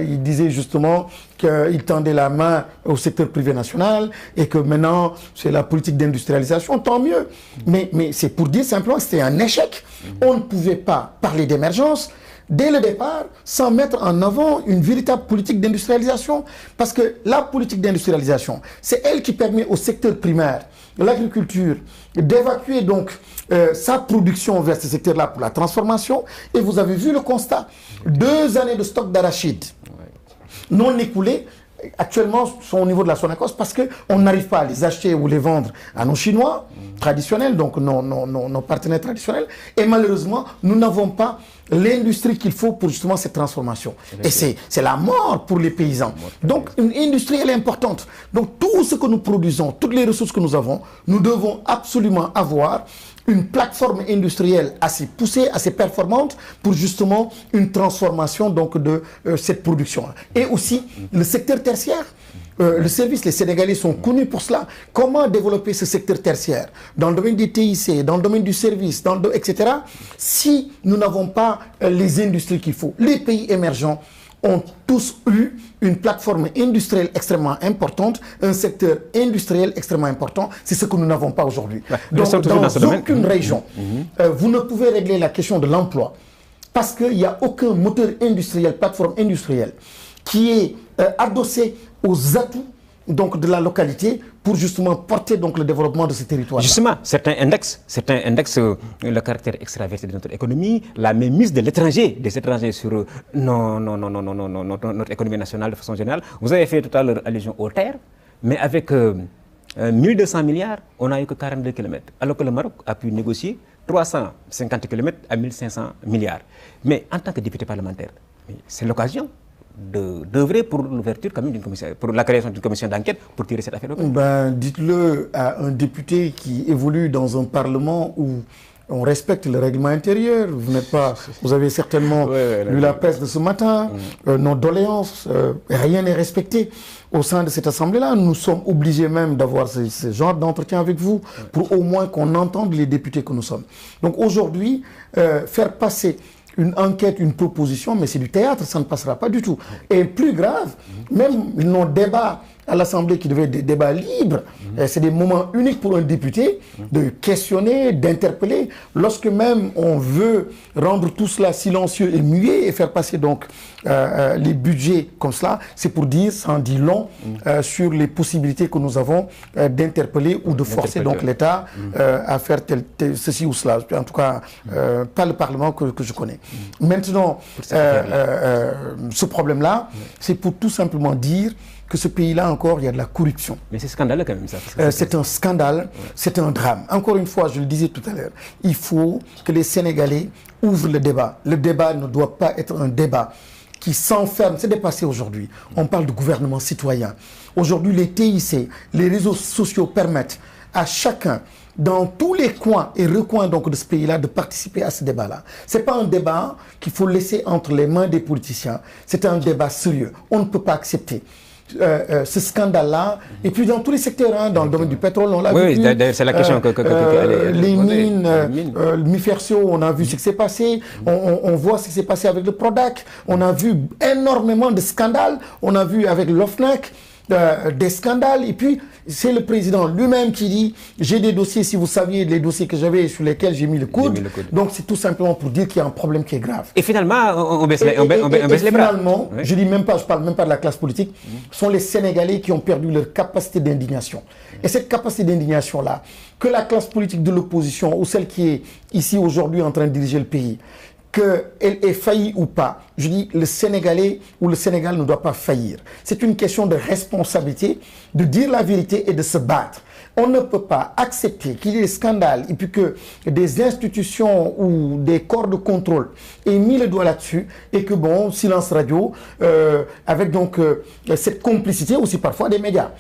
Speaker 2: il disait justement qu'il tendait la main au secteur privé national et que maintenant c'est la politique d'industrialisation, tant mieux. Mais c'est pour dire simplement que c'était un échec. On ne pouvait pas parler d'émergence dès le départ sans mettre en avant une véritable politique d'industrialisation. Parce que la politique d'industrialisation, c'est elle qui permet au secteur primaire, l'agriculture, d'évacuer donc sa production vers ce secteur-là pour la transformation. Et vous avez vu le constat. 2 années de stock d'arachide non écoulés actuellement sont au niveau de la Sonacos parce qu'on n'arrive pas à les acheter ou les vendre à nos Chinois traditionnels, donc nos partenaires traditionnels. Et malheureusement, nous n'avons pas l'industrie qu'il faut pour justement cette transformation. Et c'est la mort pour les paysans. Donc une industrie, elle est importante. Donc tout ce que nous produisons, toutes les ressources que nous avons, nous devons absolument avoir une plateforme industrielle assez poussée, assez performante pour justement une transformation donc de cette production. Et aussi le secteur tertiaire. Le service, les Sénégalais sont connus pour cela. Comment développer ce secteur tertiaire dans le domaine des TIC, dans le domaine du service, etc. Si nous n'avons pas les industries qu'il faut. Les pays émergents ont tous eu une plateforme industrielle extrêmement importante, un secteur industriel extrêmement important. C'est ce que nous n'avons pas aujourd'hui. Donc, dans aucune région, vous ne pouvez régler la question de l'emploi parce qu'il n'y a aucun moteur industriel, plateforme industrielle qui est adossé aux atouts donc, de la localité pour justement porter donc, le développement de ce territoire.
Speaker 1: Justement, certains indexent le caractère extraverti de notre économie, la mainmise de l'étranger, des étrangers sur notre économie nationale de façon générale. Vous avez fait tout à l'heure allusion aux terres, mais avec 1200 milliards, on n'a eu que 42 km, alors que le Maroc a pu négocier 350 km à 1500 milliards. Mais en tant que député parlementaire, c'est l'occasion d'œuvrer pour l'ouverture d'une commission, pour la création d'une commission d'enquête pour tirer cette affaire au
Speaker 2: clair. Dites-le à un député qui évolue dans un parlement où on respecte le règlement intérieur. Vous avez certainement lu la presse de ce matin, nos doléances, rien n'est respecté au sein de cette assemblée-là. Nous sommes obligés même d'avoir ce genre d'entretien avec vous pour au moins qu'on entende les députés que nous sommes. Donc aujourd'hui, faire passer une enquête, une proposition, mais c'est du théâtre, ça ne passera pas du tout. Et plus grave, même nos débats à l'Assemblée qui devaient être des débats libres, c'est des moments uniques pour un député de questionner, d'interpeller. Lorsque même on veut rendre tout cela silencieux et muet et faire passer donc les budgets comme cela, c'est pour dire, ça en dit long sur les possibilités que nous avons d'interpeller ou de forcer donc l'État à faire ceci ou cela. En tout cas, pas le Parlement que je connais. Maintenant, ce problème-là, c'est pour tout simplement dire que ce pays-là encore, il y a de la corruption.
Speaker 1: Mais c'est scandaleux quand même ça.
Speaker 2: C'est un scandale, c'est un drame. Encore une fois, je le disais tout à l'heure, il faut que les Sénégalais ouvrent le débat. Le débat ne doit pas être un débat qui s'enferme, c'est dépassé aujourd'hui. On parle de gouvernement citoyen. Aujourd'hui, les TIC, les réseaux sociaux permettent à chacun, dans tous les coins et recoins donc de ce pays-là, de participer à ce débat-là. Ce n'est pas un débat qu'il faut laisser entre les mains des politiciens. C'est un débat sérieux. On ne peut pas accepter ce scandale-là. Et puis dans tous les secteurs, hein, dans le domaine du pétrole, on l'a vu.
Speaker 1: Oui, d'ailleurs, c'est la question
Speaker 2: les mines, Mifersio, on a vu ce qui s'est passé. On voit ce qui s'est passé avec le Prodac. On a vu énormément de scandales. On a vu avec l'OFNAC des scandales. Et puis, c'est le président lui-même qui dit « J'ai des dossiers, si vous saviez les dossiers que j'avais sur lesquels j'ai mis le coude. » Donc, c'est tout simplement pour dire qu'il y a un problème qui est grave.
Speaker 1: Et finalement, on baisse les bras.
Speaker 2: Finalement, je dis même pas, je parle même pas de la classe politique, sont les Sénégalais qui ont perdu leur capacité d'indignation. Et cette capacité d'indignation-là, que la classe politique de l'opposition ou celle qui est ici aujourd'hui en train de diriger le pays, qu'elle ait failli ou pas, je dis le Sénégalais ou le Sénégal ne doit pas faillir. C'est une question de responsabilité, de dire la vérité et de se battre. On ne peut pas accepter qu'il y ait des scandales et puis que des institutions ou des corps de contrôle aient mis le doigt là-dessus et que bon, silence radio, avec donc cette complicité aussi parfois des médias,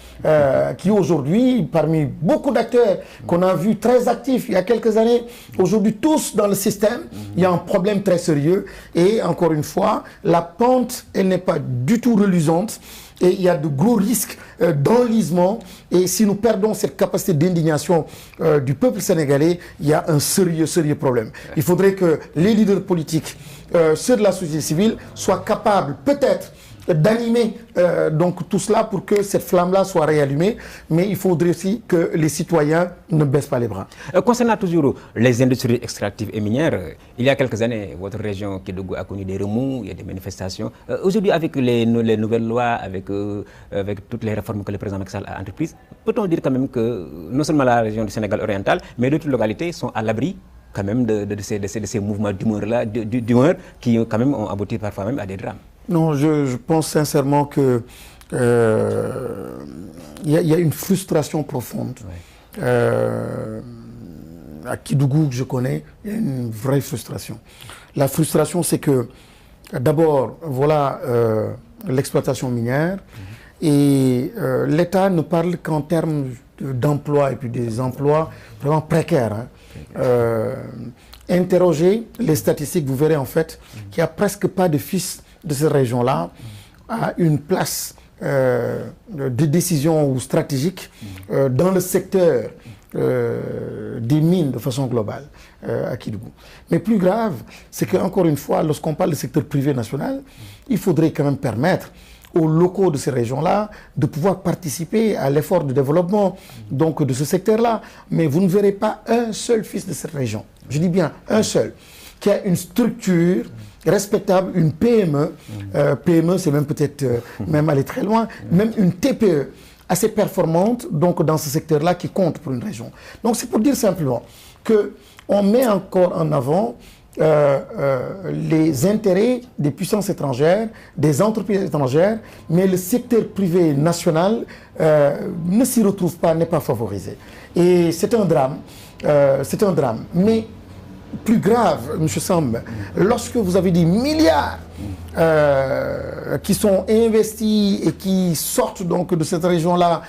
Speaker 2: qui aujourd'hui, parmi beaucoup d'acteurs qu'on a vus très actifs il y a quelques années, aujourd'hui tous dans le système, il y a un problème très sérieux et encore une fois, la pente, elle n'est pas du tout reluisante. Et il y a de gros risques d'enlisement. Et si nous perdons cette capacité d'indignation du peuple sénégalais, il y a un sérieux problème. Il faudrait que les leaders politiques, ceux de la société civile, soient capables peut-être d'animer donc tout cela pour que cette flamme-là soit réallumée. Mais il faudrait aussi que les citoyens ne baissent pas les bras.
Speaker 1: Concernant toujours les industries extractives et minières, il y a quelques années, votre région Kédougou a connu des remous, il y a des manifestations. Aujourd'hui, avec les nouvelles lois, avec toutes les réformes que le président Macky Sall a entreprises, peut-on dire quand même que non seulement la région du Sénégal oriental, mais d'autres localités sont à l'abri quand même de ces mouvements d'humeur-là, qui quand même ont abouti parfois même à des drames?
Speaker 2: Non, je pense sincèrement que y a une frustration profonde. Oui. À Kédougou, que je connais, il y a une vraie frustration. La frustration, c'est que d'abord, voilà l'exploitation minière et l'État ne parle qu'en termes d'emploi et puis des emplois vraiment précaires. Interrogez les statistiques, vous verrez en fait qu'il n'y a presque pas de fils de cette région-là à une place de décision ou stratégique dans le secteur des mines de façon globale à Kédougou. Mais plus grave, c'est qu'encore une fois, lorsqu'on parle du secteur privé national, il faudrait quand même permettre aux locaux de ces régions-là de pouvoir participer à l'effort de développement donc, de ce secteur-là. Mais vous ne verrez pas un seul fils de cette région. Je dis bien un seul, qui a une structure respectable, une PME, PME c'est même peut-être même aller très loin, même une TPE assez performante donc dans ce secteur-là qui compte pour une région. Donc c'est pour dire simplement qu'on met encore en avant les intérêts des puissances étrangères, des entreprises étrangères, mais le secteur privé national ne s'y retrouve pas, n'est pas favorisé. Et c'est un drame, mais plus grave, M. Samb, lorsque vous avez des milliards qui sont investis et qui sortent donc de cette région-là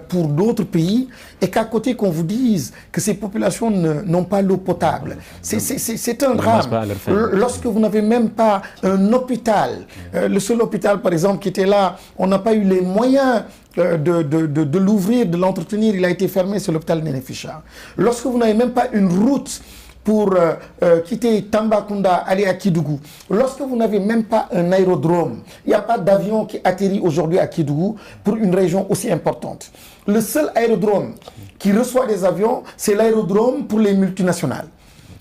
Speaker 2: pour d'autres pays, et qu'à côté qu'on vous dise que ces populations n'ont pas l'eau potable, c'est un drame. Lorsque vous n'avez même pas un hôpital, le seul hôpital par exemple qui était là, on n'a pas eu les moyens de l'ouvrir, de l'entretenir, il a été fermé, c'est l'hôpital Néné Ficha. Lorsque vous n'avez même pas une route pour quitter Tambacounda, aller à Kédougou. Lorsque vous n'avez même pas un aérodrome, il n'y a pas d'avion qui atterrit aujourd'hui à Kédougou pour une région aussi importante. Le seul aérodrome qui reçoit des avions, c'est l'aérodrome pour les multinationales.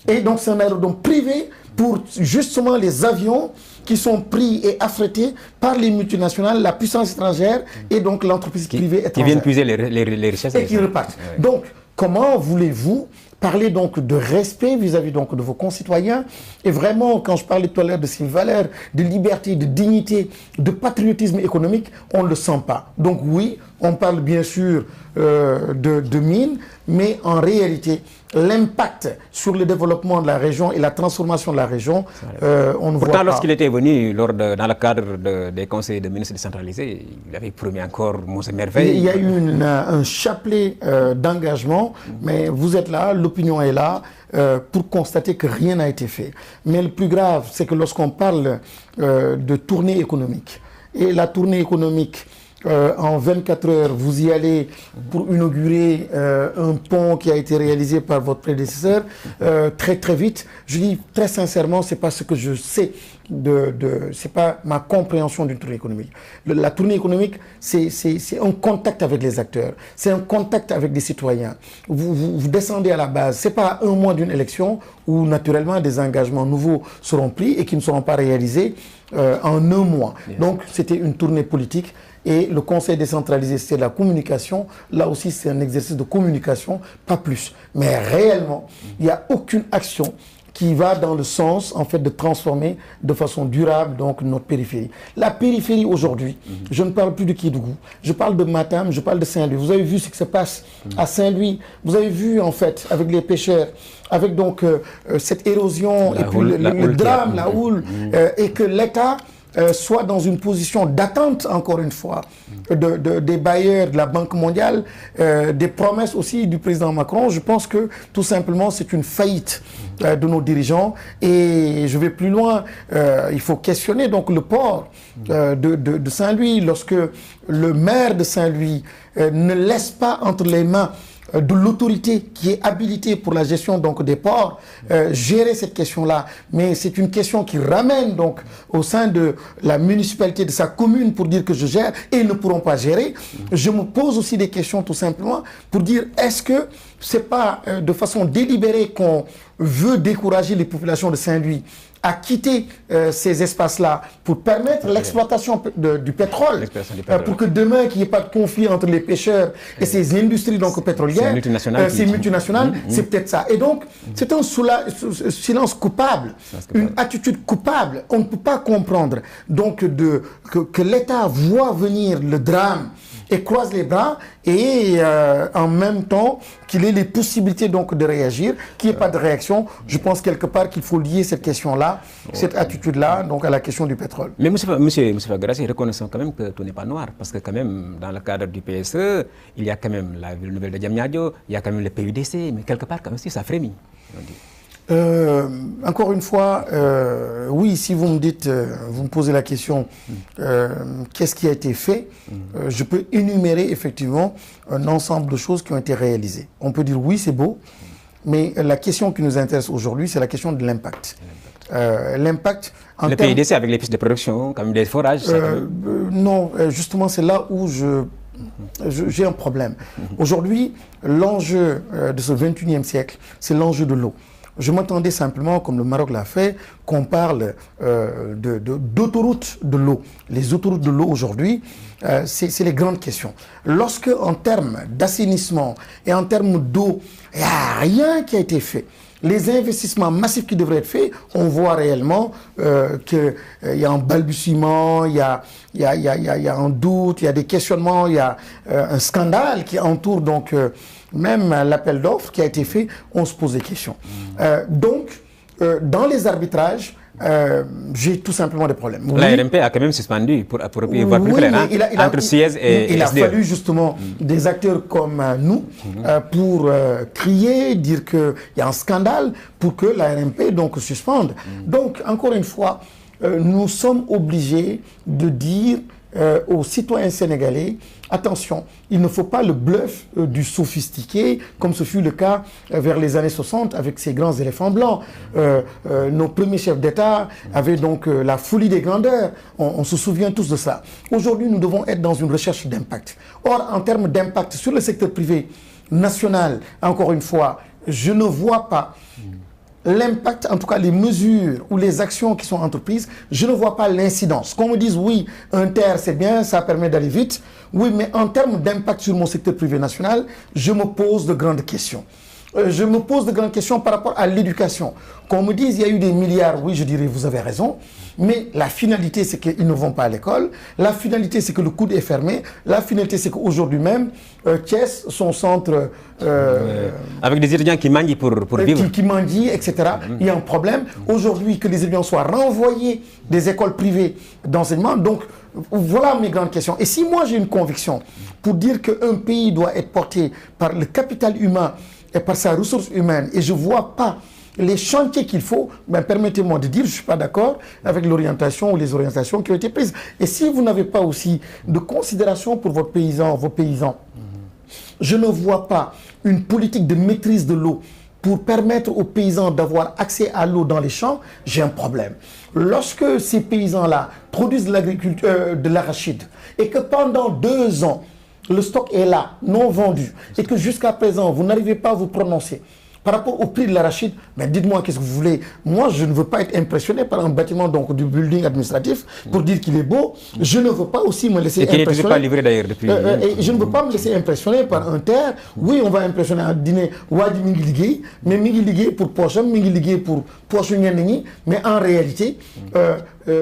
Speaker 2: Et donc c'est un aérodrome privé pour justement les avions qui sont pris et affrétés par les multinationales, la puissance étrangère et donc l'entreprise privée étrangère.
Speaker 1: Qui viennent puiser les richesses.
Speaker 2: Et qui repartent. Ouais. Donc, comment voulez-vous parler donc de respect vis-à-vis donc de vos concitoyens et vraiment, quand je parlais tout à l'heure de ces valeurs de liberté, de dignité, de patriotisme économique, on ne le sent pas. Donc oui, on parle bien sûr de mines, mais en réalité, l'impact sur le développement de la région et la transformation de la région, on ne voit pas.
Speaker 1: Pourtant, lorsqu'il était venu dans le cadre des conseils de ministres décentralisés, il avait promis encore Monts et Merveilles.
Speaker 2: Il y a eu un chapelet d'engagement, mais vous êtes là, l'opinion est là, pour constater que rien n'a été fait. Mais le plus grave, c'est que lorsqu'on parle de tournée économique, et la tournée économique en 24 heures, vous y allez pour inaugurer un pont qui a été réalisé par votre prédécesseur très très vite. Je dis très sincèrement, c'est pas ce que je sais c'est pas ma compréhension d'une tournée économique. La tournée économique, c'est un contact avec les acteurs, c'est un contact avec des citoyens. Vous descendez à la base. C'est pas un mois d'une élection où naturellement des engagements nouveaux seront pris et qui ne seront pas réalisés en un mois. Donc c'était une tournée politique. Et le conseil décentralisé, c'est la communication. Là aussi, c'est un exercice de communication, pas plus. Mais réellement, il n'y a aucune action qui va dans le sens, en fait, de transformer de façon durable, donc, notre périphérie. La périphérie, aujourd'hui, je ne parle plus de Kédougou, je parle de Matam, je parle de Saint-Louis. Vous avez vu ce qui se passe à Saint-Louis. Vous avez vu, en fait, avec les pêcheurs, avec donc cette érosion, et puis le drame, la houle, et que l'État soit dans une position d'attente, encore une fois, des bailleurs de la Banque mondiale, des promesses aussi du président Macron. Je pense que, tout simplement, c'est une faillite de nos dirigeants. Et je vais plus loin, il faut questionner donc le port de Saint-Louis. Lorsque le maire de Saint-Louis ne laisse pas entre les mains de l'autorité qui est habilitée pour la gestion donc des ports, gérer cette question-là. Mais c'est une question qui ramène donc au sein de la municipalité de sa commune pour dire que je gère et ils ne pourront pas gérer. Je me pose aussi des questions tout simplement pour dire est-ce que c'est pas de façon délibérée qu'on veut décourager les populations de Saint-Louis à quitter ces espaces-là pour permettre l'exploitation du pétrole, pour que demain, qu'il n'y ait pas de conflit entre les pêcheurs et ces industries donc, pétrolières, ces multinationales, c'est peut-être ça. Et donc, c'est un silence coupable, une attitude coupable. On ne peut pas comprendre donc, que l'État voit venir le drame et croise les bras et en même temps qu'il ait les possibilités donc de réagir, qu'il n'y ait pas de réaction. Je pense quelque part qu'il faut lier cette question-là, cette attitude-là, donc à la question du pétrole.
Speaker 1: Mais monsieur Fagarassi, reconnaissons quand même que tout n'est pas noir, parce que quand même, dans le cadre du PSE, il y a quand même la ville nouvelle de Diamniadio, il y a quand même le PUDC, mais quelque part quand même aussi ça frémit.
Speaker 2: Encore une fois, oui, si vous me dites, vous me posez la question, qu'est-ce qui a été fait, je peux énumérer effectivement un ensemble de choses qui ont été réalisées. On peut dire oui, c'est beau, mais la question qui nous intéresse aujourd'hui, c'est la question de l'impact. L'impact en
Speaker 1: le PUDC avec les pistes de production, comme des forages
Speaker 2: non, justement, c'est là où j'ai un problème. Aujourd'hui, l'enjeu de ce 21e siècle, c'est l'enjeu de l'eau. Je m'attendais simplement, comme le Maroc l'a fait, qu'on parle d'autoroutes de l'eau. Les autoroutes de l'eau aujourd'hui, c'est les grandes questions. Lorsque, en termes d'assainissement et en termes d'eau, il n'y a rien qui a été fait. Les investissements massifs qui devraient être faits, on voit réellement qu'il y a un balbutiement, il y a un doute, il y a des questionnements, il y a un scandale qui entoure donc même l'appel d'offres qui a été fait, on se pose des questions. Donc, dans les arbitrages, j'ai tout simplement des problèmes.
Speaker 1: La RMP a quand même suspendu pour voir plus clair, hein, entre Suez et
Speaker 2: il a
Speaker 1: SDE.
Speaker 2: fallu justement des acteurs comme nous pour crier, dire qu'il y a un scandale pour que la RMP donc suspende. Donc, encore une fois, nous sommes obligés de dire aux citoyens sénégalais, attention, il ne faut pas le bluff du sophistiqué, comme ce fut le cas vers les années 60 avec ces grands éléphants blancs. Nos premiers chefs d'État avaient donc la folie des grandeurs. On se souvient tous de ça. Aujourd'hui, nous devons être dans une recherche d'impact. Or, en termes d'impact sur le secteur privé national, encore une fois, je ne vois pas l'impact, en tout cas les mesures ou les actions qui sont entreprises, je ne vois pas l'incidence. Qu'on me dise oui, un terre c'est bien, ça permet d'aller vite. Oui, mais en termes d'impact sur mon secteur privé national, je me pose de grandes questions. Je me pose de grandes questions par rapport à l'éducation. Qu'on me dise il y a eu des milliards, oui, je dirais vous avez raison. Mais la finalité, c'est qu'ils ne vont pas à l'école. La finalité, c'est que le coude est fermé. La finalité, c'est qu'aujourd'hui même, Thiès, son centre...
Speaker 1: avec des étudiants qui mangent pour vivre.
Speaker 2: Qui mangent, etc. Il y a un problème. Aujourd'hui, que les étudiants soient renvoyés des écoles privées d'enseignement. Donc, voilà mes grandes questions. Et si moi, j'ai une conviction pour dire qu'un pays doit être porté par le capital humain et par sa ressource humaine, et je ne vois pas les chantiers qu'il faut, permettez-moi de dire, je ne suis pas d'accord avec l'orientation ou les orientations qui ont été prises. Et si vous n'avez pas aussi de considération pour vos paysans, je ne vois pas une politique de maîtrise de l'eau pour permettre aux paysans d'avoir accès à l'eau dans les champs, j'ai un problème. Lorsque ces paysans-là produisent de l'arachide et que pendant 2 ans, le stock est là, non vendu, et que jusqu'à présent, vous n'arrivez pas à vous prononcer par rapport au prix de l'arachide, dites-moi qu'est-ce que vous voulez. Moi, je ne veux pas être impressionné par un bâtiment du building administratif pour dire qu'il est beau. Je ne veux pas aussi me laisser impressionner.
Speaker 1: Et qui n'est toujours pas livré d'ailleurs depuis...
Speaker 2: et je ne veux pas me laisser impressionner par un terre. Oui, on va impressionner un dîner. Wadi Mingi Ligue, mais Mingi Ligue pour Pocham, Mingi Ligue pour Pocham. Mais en réalité,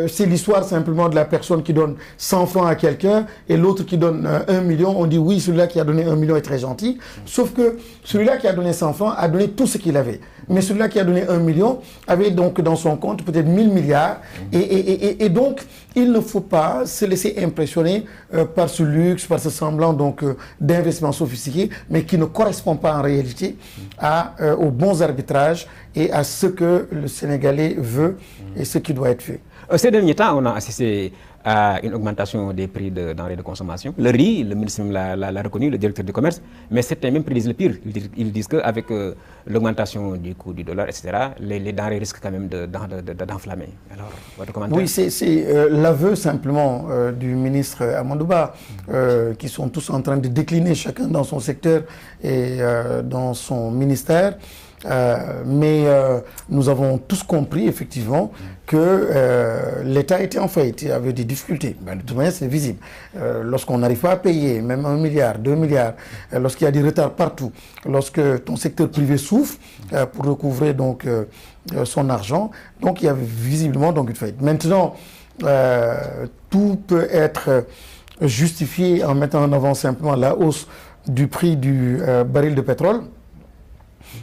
Speaker 2: c'est l'histoire simplement de la personne qui donne 100 francs à quelqu'un et l'autre qui donne 1 million. On dit oui, celui-là qui a donné 1 million est très gentil. Sauf que celui-là qui a donné 100 francs a donné tout ce qu'il avait. Mais celui-là qui a donné 1 million avait donc dans son compte peut-être 1000 milliards. Et donc, il ne faut pas se laisser impressionner par ce luxe, par ce semblant d'investissement sophistiqué, mais qui ne correspond pas en réalité aux bons arbitrages et à ce que le Sénégalais veut et ce qui doit être fait.
Speaker 1: Ces derniers temps, on a assisté à une augmentation des prix de denrées de consommation. Le riz, le ministre l'a reconnu, le directeur du commerce, mais certains même prédisent le pire. Ils disent qu'avec l'augmentation du coût du dollar, etc., les denrées risquent quand même d'enflammer. Alors, votre commentaire?
Speaker 2: Oui, c'est l'aveu simplement du ministre Amadouba, qui sont tous en train de décliner chacun dans son secteur et dans son ministère. Mais nous avons tous compris effectivement que l'État était en faillite, il y avait des difficultés. De toute manière, c'est visible. Lorsqu'on n'arrive pas à payer, même 1 milliard, 2 milliards, lorsqu'il y a des retards partout, lorsque ton secteur privé souffre pour recouvrer son argent, donc il y avait visiblement une faillite. Maintenant, tout peut être justifié en mettant en avant simplement la hausse du prix du baril de pétrole.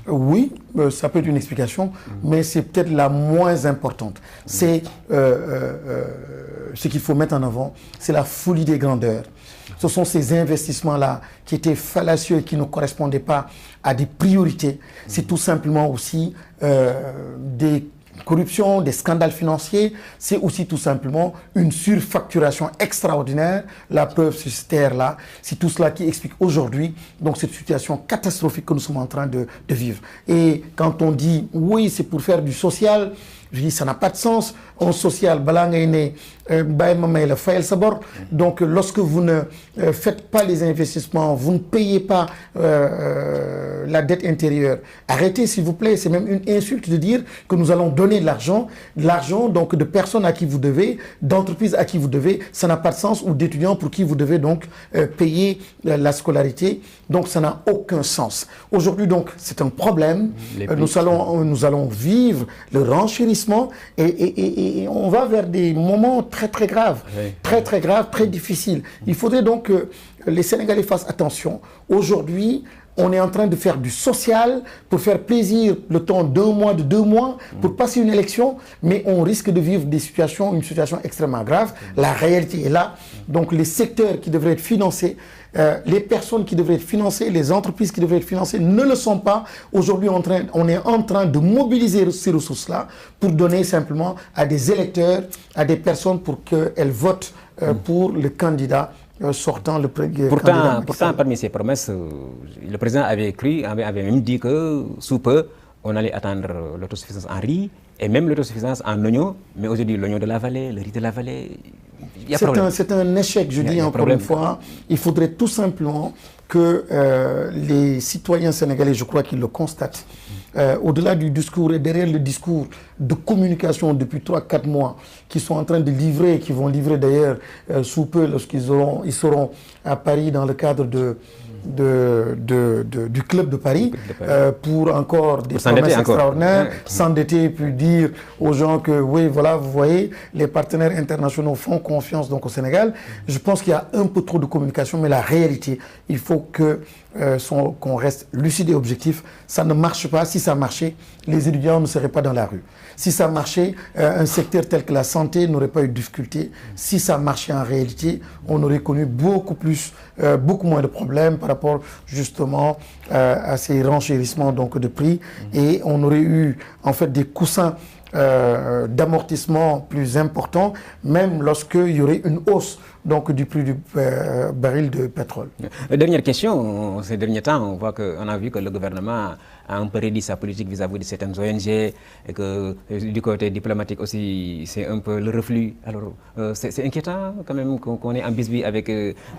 Speaker 2: Oui, ça peut être une explication, mais c'est peut-être la moins importante. C'est ce qu'il faut mettre en avant, c'est la folie des grandeurs. Ce sont ces investissements-là qui étaient fallacieux et qui ne correspondaient pas à des priorités. C'est tout simplement aussi des corruption, des scandales financiers, c'est aussi tout simplement une surfacturation extraordinaire. La preuve sur cette terre-là, c'est tout cela qui explique aujourd'hui cette situation catastrophique que nous sommes en train de vivre. Et quand on dit oui, c'est pour faire du social, je dis ça n'a pas de sens. En social, donc lorsque vous ne faites pas les investissements, vous ne payez pas la dette intérieure, arrêtez s'il vous plaît. C'est même une insulte de dire que nous allons donner de l'argent donc de personnes à qui vous devez, d'entreprises à qui vous devez, ça n'a pas de sens, ou d'étudiants pour qui vous devez donc payer la scolarité. Donc ça n'a aucun sens. Aujourd'hui donc c'est un problème. Nous allons vivre le renchérissement et on va vers des moments très très graves, très graves, très difficiles. Il faudrait donc que les Sénégalais fassent attention. Aujourd'hui, on est en train de faire du social pour faire plaisir le temps d'1 mois, de 2 mois, pour passer une élection, mais on risque de vivre une situation extrêmement grave. La réalité est là. Donc les secteurs qui devraient être financés, les personnes qui devraient être financées, les entreprises qui devraient être financées ne le sont pas. Aujourd'hui, on est en train de mobiliser ces ressources-là pour donner simplement à des électeurs, à des personnes pour qu'elles votent pour le candidat sortant, le candidat.
Speaker 1: Pourtant, parmi ces promesses, le président avait même dit que sous peu, on allait attendre l'autosuffisance en riz et même l'autosuffisance en oignons. Mais aujourd'hui, l'oignon de la vallée, le riz de la vallée, il y a problème.
Speaker 2: C'est un échec, je dis encore une fois. Il faudrait tout simplement que les citoyens sénégalais, je crois qu'ils le constatent, au-delà du discours et derrière le discours de communication depuis 3-4 mois, qui sont en train de livrer, qui vont livrer d'ailleurs sous peu lorsqu'ils seront à Paris dans le cadre du Club de Paris, pour encore des promesses extraordinaires, s'endetter et puis dire aux gens que oui, voilà, vous voyez, les partenaires internationaux font confiance donc au Sénégal. Je pense qu'il y a un peu trop de communication, mais la réalité, il faut qu'on reste lucide et objectif. Ça ne marche pas. Si ça marchait, les étudiants ne seraient pas dans la rue. Si ça marchait, un secteur tel que la santé n'aurait pas eu de difficultés. Si ça marchait en réalité, on aurait connu beaucoup moins de problèmes par rapport justement à ces renchérissements donc de prix, et on aurait eu en fait des coussins d'amortissement plus importants, même lorsqu'il y aurait une hausse donc du prix du baril de pétrole.
Speaker 1: Dernière question, ces derniers temps, on a vu que le gouvernement a un peu réduit sa politique vis-à-vis de certaines ONG, et que du côté diplomatique aussi, c'est un peu le reflux. Alors, c'est inquiétant quand même qu'on est en bisbille avec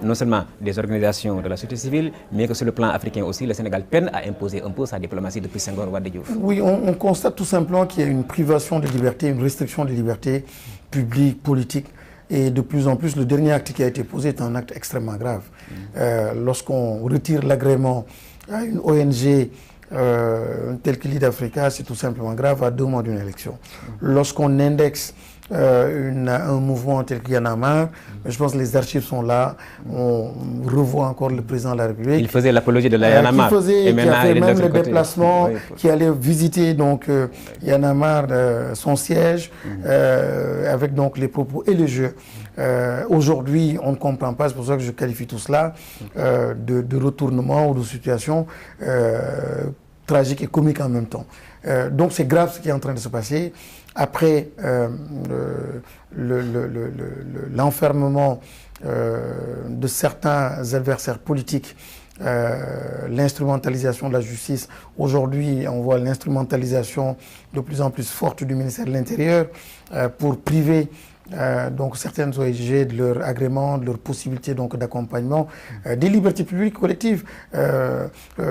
Speaker 1: non seulement des organisations de la société civile, mais que sur le plan africain aussi, le Sénégal peine à imposer un peu sa diplomatie depuis Senghor Wade Diouf.
Speaker 2: Oui, on constate tout simplement qu'il y a une privation de liberté, une restriction de liberté publique, politique. Et de plus en plus, le dernier acte qui a été posé est un acte extrêmement grave. Lorsqu'on retire l'agrément à une ONG telle que Lead Africa, c'est tout simplement grave à 2 mois d'une élection. Lorsqu'on indexe un mouvement tel qu'il y en a marre, je pense que les archives sont là, on revoit encore le président de la République.
Speaker 1: Il faisait l'apologie de la Y'en a marre.
Speaker 2: Qui a fait même le déplacement, qui allait visiter donc Y'en a marre, son siège, avec donc les propos et les jeux. Aujourd'hui, on ne comprend pas, c'est pour ça que je qualifie tout cela de retournement ou de situation tragique et comique en même temps. Donc c'est grave ce qui est en train de se passer. Après l'enfermement de certains adversaires politiques, l'instrumentalisation de la justice, aujourd'hui on voit l'instrumentalisation de plus en plus forte du ministère de l'Intérieur pour priver donc certaines ONG de leur agrément, de leur possibilité donc d'accompagnement, des libertés publiques collectives,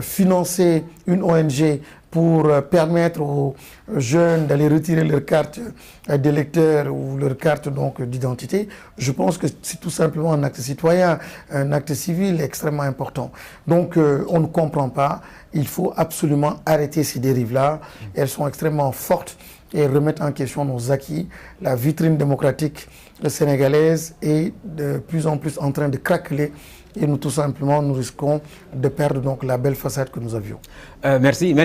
Speaker 2: financer une ONG pour permettre aux jeunes d'aller retirer leur carte d'électeur ou leur carte donc d'identité. Je pense que c'est tout simplement un acte citoyen, un acte civil extrêmement important. Donc on ne comprend pas, il faut absolument arrêter ces dérives-là, elles sont extrêmement fortes et remettre en question nos acquis. La vitrine démocratique sénégalaise est de plus en plus en train de craqueler, et nous tout simplement nous risquons de perdre donc la belle façade que nous avions.
Speaker 1: Merci M.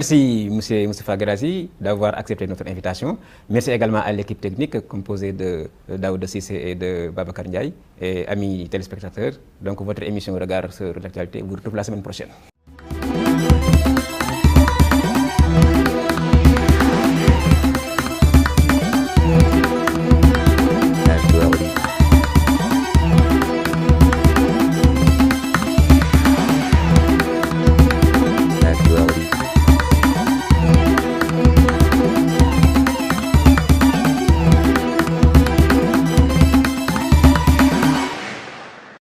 Speaker 1: Moustapha Guirassy d'avoir accepté notre invitation. Merci également à l'équipe technique composée de Daouda Cissé et de Babacar Ndiaye. Et amis téléspectateurs, donc votre émission Regard sur l'actualité vous retrouve la semaine prochaine.